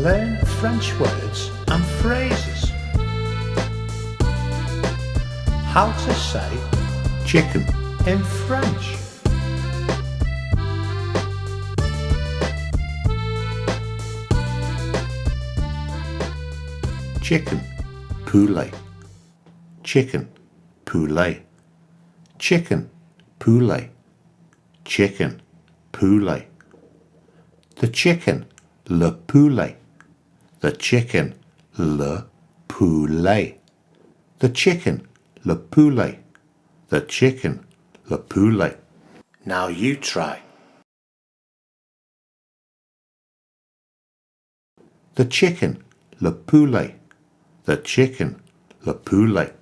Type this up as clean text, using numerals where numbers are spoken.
Learn French words and phrases. How to say chicken in French. Chicken, poulet. Chicken, poulet. Chicken, poulet. Chicken, poulet. The chicken, le poulet. The chicken, le poulet. The chicken, le poulet. The chicken, le poulet. Now you try. The chicken, le poulet. The chicken, le poulet.